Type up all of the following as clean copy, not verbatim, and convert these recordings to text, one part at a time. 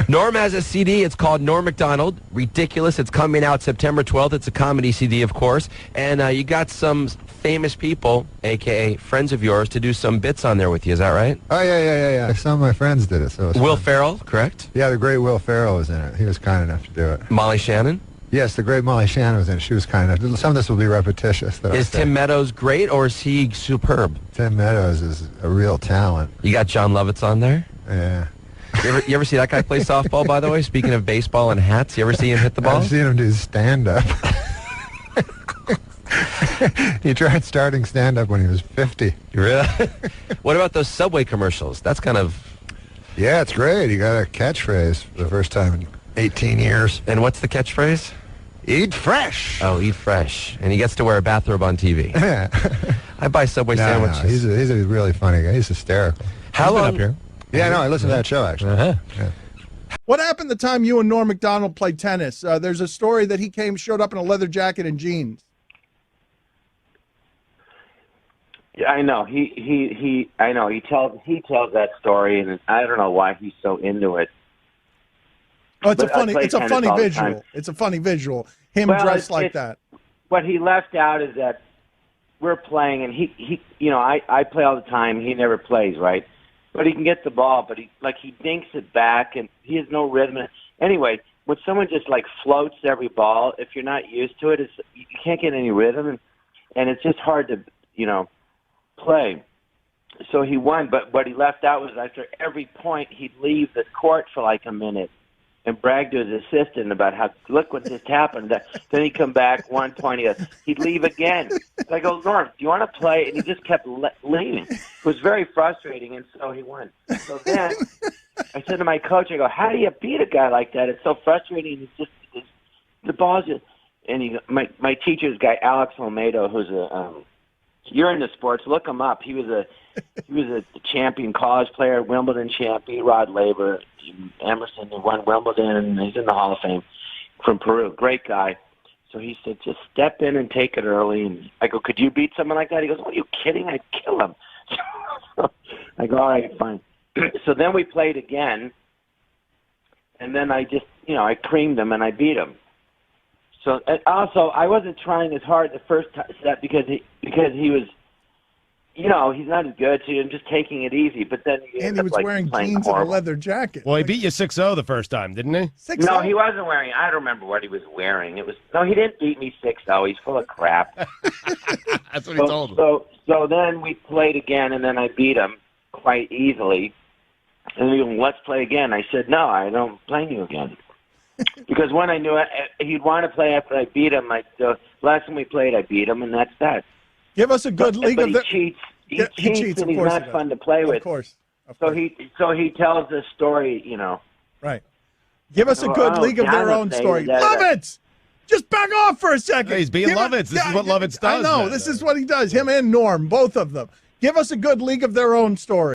Norm has a CD. It's called Norm Macdonald. Ridiculous. It's coming out September 12th. It's a comedy CD, of course. And you got some famous people, a.k.a. friends of yours, to do some bits on there with you. Is that right? Oh, yeah. Some of my friends did it. So it was Will fun. Ferrell, correct? Yeah, the great Will Ferrell was in it. He was kind enough to do it. Molly Shannon? Yes, the great Molly Shannon was in it. She was kind enough. Some of this will be repetitious. Is Tim Meadows great, or is he superb? Tim Meadows is a real talent. You got John Lovitz on there? Yeah. You ever see that guy play softball, by the way? Speaking of baseball and hats, you ever see him hit the ball? I've seen him do stand-up. He tried starting stand-up when he was 50. Really? What about those Subway commercials? That's kind of... Yeah, it's great. He got a catchphrase for the first time in 18 years. And what's the catchphrase? Eat fresh. Oh, eat fresh. And he gets to wear a bathrobe on TV. Yeah. I buy Subway sandwiches. No, he's a really funny guy. He's hysterical. How long? Up here. Yeah, no, I listened to that show, actually. Uh-huh. Yeah. What happened the time you and Norm Macdonald played tennis? There's a story that he showed up in a leather jacket and jeans. Yeah, I know. I know. He tells that story, and I don't know why he's so into it. Oh, it's But a funny visual. It's a funny visual. Him dressed like that. What he left out is that we're playing, and he I play all the time. He never plays, right? But he can get the ball, but he dinks it back, and he has no rhythm. Anyway, when someone just floats every ball, if you're not used to it, you can't get any rhythm, and it's just hard to play. So he won, but what he left out was after every point, he'd leave the court for a minute and brag to his assistant about how, look what just happened. Then he'd come back, 1 point, he'd leave again. So I go, Norm, do you want to play? And he just kept leaving. It was very frustrating, and so he won. So then I said to my coach, I go, how do you beat a guy like that? It's so frustrating. The ball's just, and my teacher's guy, Alex Olmedo, who's you're into sports, look him up. He was a champion college player, Wimbledon champion, Rod Laver, Emerson, who won Wimbledon, and he's in the Hall of Fame from Peru. Great guy. So he said, just step in and take it early. And I go, could you beat someone like that? He goes, are you kidding? I'd kill him. I go, all right, fine. So then we played again, and then I just, I creamed him and I beat him. So also, I wasn't trying as hard the first set because he was, he's not as good, so I'm just taking it easy. But then and he was wearing jeans and a leather jacket. Well, he beat you 6-0 the first time, didn't he? 6-0? No, he wasn't wearing. I don't remember what he was wearing. He didn't beat me 6-0. He's full of crap. That's what he told him. So then we played again, and then I beat him quite easily. And he goes, let's play again. I said, no, I don't play you again. Because when I knew he'd want to play after I beat him, the last time we played, I beat him, and that's that. Give us a good league but of the... He cheats, cheats, and he's not fun to play with. Of course. So he tells this story, Right. Give us a good league of their own story. Lovitz! Just back off for a second. Yeah, he's being Lovitz. This is what Lovitz does. I know. This is what he does. Him and Norm, both of them. Give us a good league of their own story.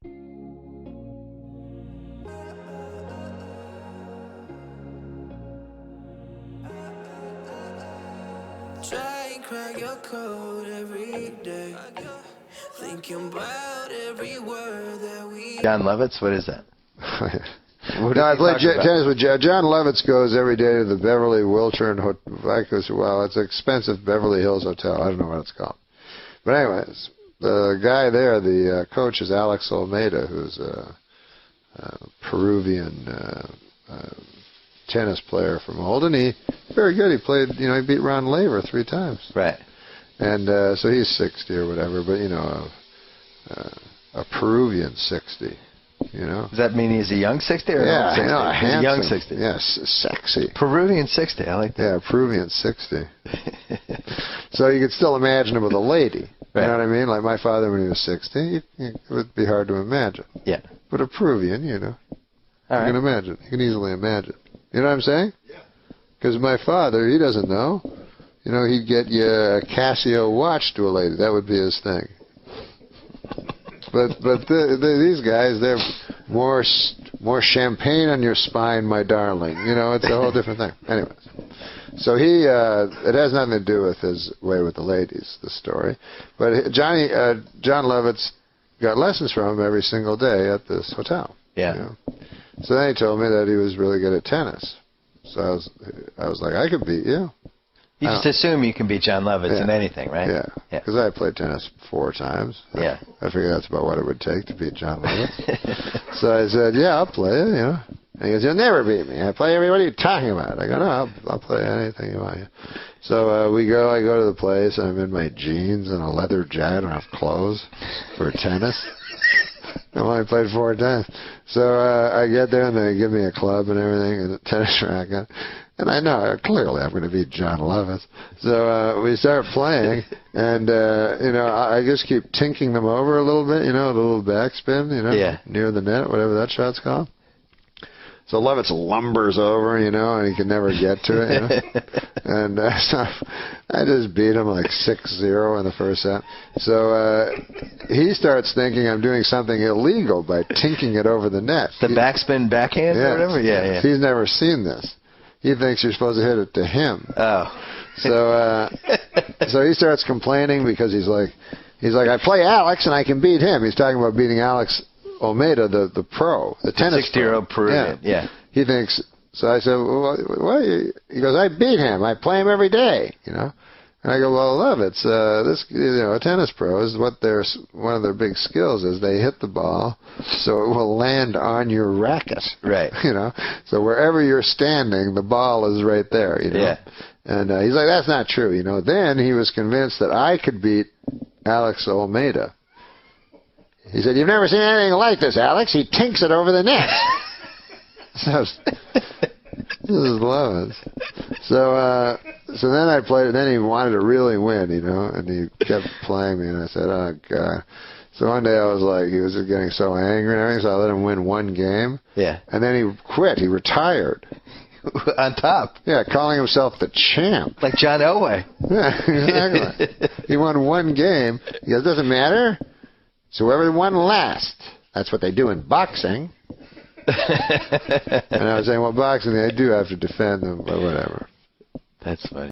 Try and crack your code every day. Thinking about every word that we... John Lovitz, what is that? No, I played tennis with John Lovitz. Goes every day to the Beverly Wilshire it's an expensive Beverly Hills hotel. I don't know what it's called. But anyways, the guy there, the coach, is Alex Olmedo, who's a Peruvian tennis player from old, and he's very good. He played, he beat Ron Laver 3 times. Right. And so he's 60 or whatever, but a Peruvian 60. Does that mean he's a young 60 or yeah, an old 60? He's a young 60. Yes, sexy. Peruvian 60, I like that. Yeah, Peruvian 60. So you could still imagine him with a lady. Right. You know what I mean? Like my father when he was 60, it would be hard to imagine. Yeah. But a Peruvian, you can imagine. You can easily imagine. You know what I'm saying? Yeah. Because my father, he doesn't know. He'd get you a Casio watch to a lady. That would be his thing. But these guys, they're more champagne on your spine, my darling. It's a whole different thing. Anyways, so it has nothing to do with his way with the ladies, the story. But John Lovitz got lessons from him every single day at this hotel. Yeah. So then he told me that he was really good at tennis. So I was like, I could beat you. You just assume you can beat John Lovitz in anything, right? Yeah. Because I played tennis 4 times. Yeah. I figured that's about what it would take to beat John Lovitz. So I said, yeah, I'll play you, you know. And he goes, you'll never beat me. I play everybody. What are you talking about? I go, no, I'll play anything you want. So I go to the place, and I'm in my jeans and a leather jacket. I don't have clothes for tennis. I only played 4 times. So I get there, and they give me a club and everything and a tennis racket. And I know, clearly, I'm going to beat John Lovitz. So we start playing, and, you know, I just keep tinking them over a little bit, you know, a little backspin, you know, near the net, whatever that shot's called. So Lovitz lumbers over, you know, and he can never get to it, you know. And so I just beat him like 6-0 in the first set. So he starts thinking I'm doing something illegal by tinking it over the net. The backspin backhand or whatever? Yeah. He's never seen this. He thinks you're supposed to hit it to him. Oh. So he starts complaining because he's like, I play Alex and I can beat him. He's talking about beating Alex Almeida, the pro, the tennis 60-year-old Peruvian. Yeah. He thinks. So I said, well, what? He goes, I beat him. I play him every day. You know. And I go, well, Lovitz, this, you know, a tennis pro is one of their big skills is they hit the ball so it will land on your racket. Right. You know. So wherever you're standing, the ball is right there. You know. Yeah. And he's like, that's not true. You know. Then he was convinced that I could beat Alex Almeida. He said, you've never seen anything like this, Alex. He tinks it over the net. So, this is Lovitz. So then I played, and then he wanted to really win, you know, and he kept playing me, and I said, oh, God. So one day I was like, he was just getting so angry and everything, so I let him win 1 game. Yeah. And then he quit. He retired. On top. Yeah, calling himself the champ. Like John Elway. Yeah, exactly. He won 1 game. He goes, doesn't matter. So whoever won last, that's what they do in boxing. And I was saying, well, boxing, they do have to defend them, but whatever. That's funny.